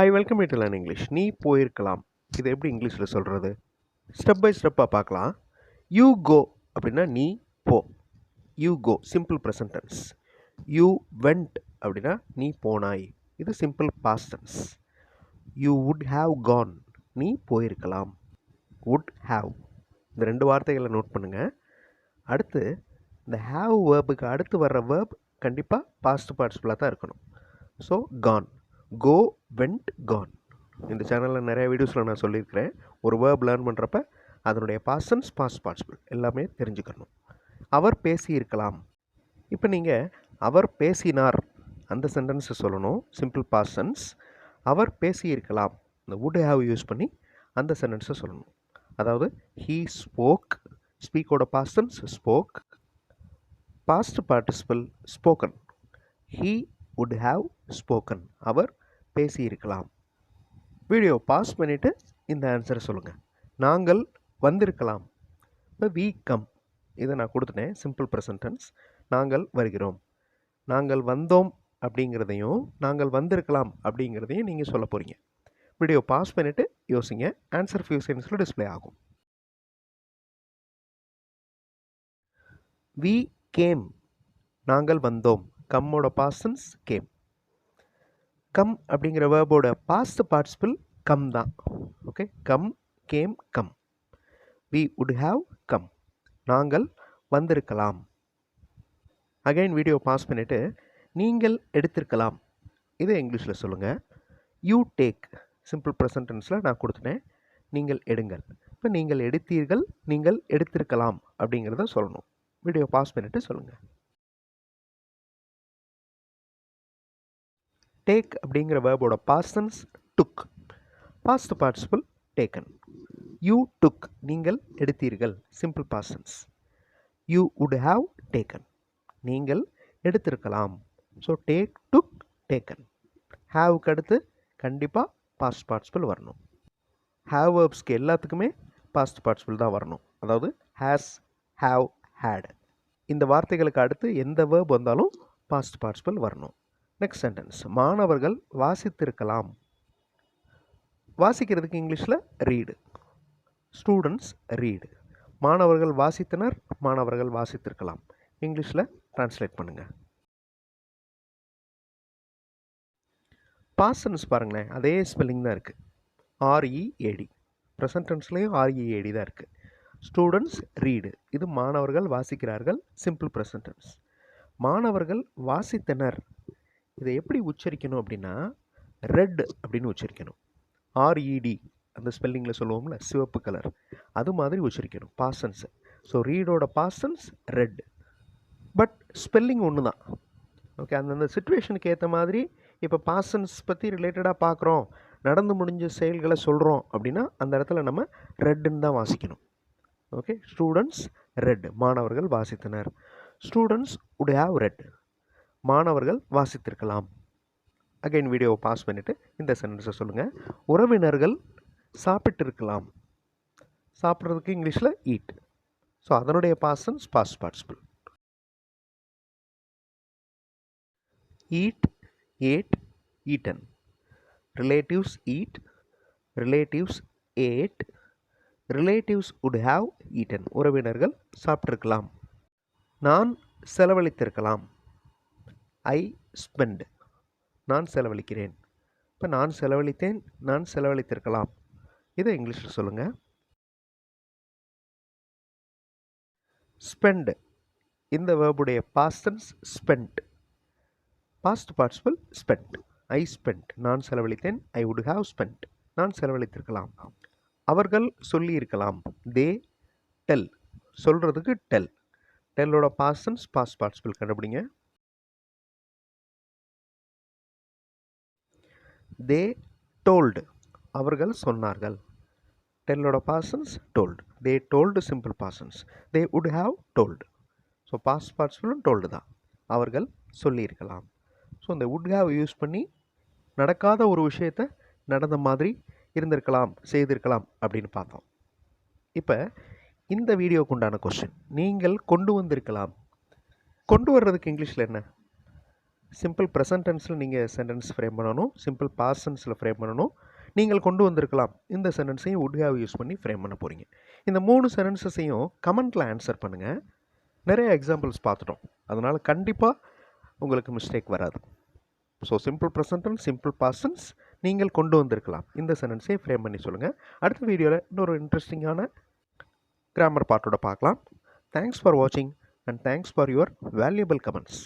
I welcome you to learn English. நீ போயிருக்கலாம். இது எப்படி இங்கிலீஷில் சொல்கிறது? ஸ்டெப் பை ஸ்டெப்பாக பார்க்கலாம். யூ கோ அப்படின்னா நீ போ. You go simple present tense. You went அப்படின்னா நீ போனாய். இது simple past tense. You would have gone, நீ போயிருக்கலாம். வுட் ஹாவ், இந்த ரெண்டு வார்த்தைகளை நோட் பண்ணுங்கள். அடுத்து இந்த ஹாவ் வேர்புக்கு அடுத்து வர்ற வேர்ப் கண்டிப்பாக பாஸ்ட் பார்ட்டிசிபிளாக தான் இருக்கணும். ஸோ கான், கோ, வெண்ட், கான். இந்த சேனலில் நிறைய வீடியோஸில் நான் சொல்லியிருக்கிறேன். ஒரு வேர்ப் லேர்ன் பண்ணுறப்ப அதனுடைய பாஸ்ட் டென்ஸ், பாஸ்ட் பார்ட்டிசிபிள் எல்லாமே தெரிஞ்சுக்கணும். அவர் பேசியிருக்கலாம். இப்போ நீங்கள் அவர் பேசினார் அந்த சென்டென்ஸை சொல்லணும், சிம்பிள் பாஸ்ட் டென்ஸ். அவர் பேசியிருக்கலாம், இந்த வுட் ஹாவ் யூஸ் பண்ணி அந்த சென்டென்ஸை சொல்லணும். அதாவது ஹீ ஸ்போக், ஸ்பீக்கோட past tense spoke, past participle spoken. He would have spoken, அவர் பேசியிருக்கலாம். வீடியோ பாஸ் பண்ணிவிட்டு இந்த ஆன்சரை சொல்லுங்கள். நாங்கள் வந்திருக்கலாம். இப்போ வி கம், இதை நான் கொடுத்துட்டேன், சிம்பிள் ப்ரெசன்ட் டென்ஸ். நாங்கள் வருகிறோம். நாங்கள் வந்தோம் அப்படிங்கிறதையும் நாங்கள் வந்திருக்கலாம் அப்படிங்கிறதையும் நீங்கள் சொல்ல போகிறீங்க. வீடியோ பாஸ் பண்ணிவிட்டு யோசிங்க. ஆன்சர் ஃபியூ செகண்ட்ஸில் டிஸ்பிளே ஆகும். வி கேம், நாங்கள் வந்தோம். கம்மோட பாஸ்ட் டென்ஸ் கேம். கம் அப்படிங்கிற வேர்போட பாஸ்ட் பார்ட்டிசிபிள் கம் தான். Okay, come, came, come. We would have come, நாங்கள் வந்திருக்கலாம். அகைன் வீடியோ பாஸ் பண்ணிவிட்டு நீங்கள் எடுத்திருக்கலாம், இதை இங்கிலீஷில் சொல்லுங்கள். யூ டேக், சிம்பிள் ப்ரெசன்ட் டென்ஸில் நான் கொடுத்துட்டேன், நீங்கள் எடுங்கள். இப்போ நீங்கள் எடுத்தீர்கள், நீங்கள் எடுத்திருக்கலாம் அப்படிங்கிறத சொல்லணும். வீடியோ பாஸ் பண்ணிவிட்டு சொல்லுங்கள். டேக் அப்படிங்கிற வேர்போட past tense took, past participle taken. You took, நீங்கள் எடுத்தீர்கள், simple past tense. You would have taken, நீங்கள் எடுத்திருக்கலாம். So take, took, taken. ஹாவுக்கு அடுத்து கண்டிப்பாக பாஸ்ட் பார்ட்டிசிபிள் வரணும். ஹாவ் வேர்ப்ஸ்க்கு எல்லாத்துக்குமே பாஸ்ட் பார்ட்டிசிபிள் தான் வரணும். அதாவது ஹேஸ், ஹாவ், ஹேட். இந்த வார்த்தைகளுக்கு அடுத்து எந்த வேர்ப் வந்தாலும் பாஸ்ட் பார்ட்டிசிபிள் வரணும். நெக்ஸ்ட் சென்டென்ஸ், மாணவர்கள் வாசித்திருக்கலாம். வாசிக்கிறதுக்கு இங்கிலீஷில் ரீடு. Students read. மாணவர்கள் வாசித்தனர், மாணவர்கள் வாசித்திருக்கலாம். இங்கிலீஷில் டிரான்ஸ்லேட் பண்ணுங்கள். பாஸ்ட் டென்ஸ் பாருங்களேன், அதே ஸ்பெல்லிங் தான் இருக்குது, ஆர்இஏடி. ப்ரெசன்ட் டென்ஸ்லேயும் ஆர்இஏடி தான் இருக்குது. ஸ்டூடெண்ட்ஸ் ரீடு, இது மாணவர்கள் வாசிக்கிறார்கள், சிம்பிள் ப்ரெசன்ட் டென்ஸ். மாணவர்கள் வாசித்தனர், இதை எப்படி உச்சரிக்கணும் அப்படின்னா ரெட் அப்படின்னு உச்சரிக்கணும். ஆர்இடி, அந்த ஸ்பெல்லிங்கில் சொல்லுவோம்ல சிவப்பு கலர், அது மாதிரி உச்சரிக்கணும் பாஸ்ட் டென்ஸை. ஸோ ரீடோட past tense red, but spelling ஒன்று தான். ஓகே, அந்தந்த சிச்சுவேஷனுக்கு ஏற்ற மாதிரி இப்போ பாஸ்ட் டென்ஸ் பற்றி ரிலேட்டடாக பார்க்குறோம், நடந்து முடிஞ்ச செயல்களை சொல்கிறோம் அப்படின்னா அந்த இடத்துல நம்ம ரெட்டுன்னு தான் வாசிக்கணும். ஓகே, ஸ்டூடெண்ட்ஸ் ரெட், மாணவர்கள் வாசித்தனர். ஸ்டூடெண்ட்ஸ் வுட் ஹாவ் ரெட், மாணவர்கள் வாசித்திருக்கலாம். அகைன் வீடியோவை பாஸ் பண்ணிவிட்டு இந்த சென்டென்ஸை சொல்லுங்கள். உறவினர்கள் சாப்பிட்டு இருக்கலாம். சாப்பிட்றதுக்கு இங்கிலீஷில் ஈட். ஸோ அதனுடைய past tense past participle. Eat, ate, eaten. Relatives eat, relatives ate, relatives would have eaten. உறவினர்கள் சாப்பிட்டிருக்கலாம். நான் செலவழித்திருக்கலாம். ஐ ஸ்பெண்ட், நான் செலவழிக்கிறேன். இப்போ நான் செலவழித்தேன், நான் செலவழித்திருக்கலாம். இதை இங்கிலீஷில் சொல்லுங்கள். ஸ்பெண்ட், இந்த வேர்புடைய past tense spent. Past participle spent. I spent, நான் செலவழித்தேன். ஐ வுட் ஹாவ் ஸ்பெண்ட், நான் செலவழித்திருக்கலாம். அவர்கள் சொல்லியிருக்கலாம். தே டெல், சொல்கிறதுக்கு டெல். டெல்லோட பாஸ்ட் டென்ஸ் பாஸ்ட் பார்ட்டிசிபிள் கண்டுபிடிங்க. தே டோல்டு, அவர்கள் சொன்னார்கள். டெல்லோட past tense told. They told, simple past tense. They would have told. So past பார்ட்டிசிபிளும் டோல்டு தான். அவர்கள் சொல்லியிருக்கலாம். ஸோ இந்த வுட் ஹாவ் யூஸ் பண்ணி நடக்காத ஒரு விஷயத்தை நடந்த மாதிரி இருந்திருக்கலாம், செய்திருக்கலாம் அப்படின்னு பார்த்தோம். இப்போ இந்த வீடியோக்கு உண்டான கொஸ்டின், நீங்கள் கொண்டு வந்திருக்கலாம். கொண்டு வர்றதுக்கு இங்கிலீஷில் என்ன? சிம்பிள் ப்ரெசன்ட் டென்ஸில் நீங்கள் சென்டென்ஸ் ஃப்ரேம் பண்ணணும், சிம்பிள் பாஸ்ட் டென்ஸில் ஃப்ரேம் பண்ணணும். நீங்கள் கொண்டு வந்திருக்கலாம் இந்த சென்டென்ஸையும் would have யூஸ் பண்ணி ஃப்ரேம் பண்ண போகிறீங்க. இந்த 3 சென்டென்சஸையும் கமெண்ட்டில் ஆன்சர் பண்ணுங்கள். நிறைய எக்ஸாம்பிள்ஸ் பார்த்துட்டோம், அதனால் கண்டிப்பாக உங்களுக்கு மிஸ்டேக் வராது. So simple present tense, simple past tense நீங்கள் கொண்டு வந்திருக்கலாம் இந்த சென்டென்ஸை ஃப்ரேம் பண்ணி சொல்லுங்கள். அடுத்த வீடியோவில் இன்னொரு இன்ட்ரெஸ்டிங்கான கிராமர் பார்ட்டோட பார்க்கலாம். தேங்க்ஸ் ஃபார் வாட்சிங் and thanks for your valuable comments.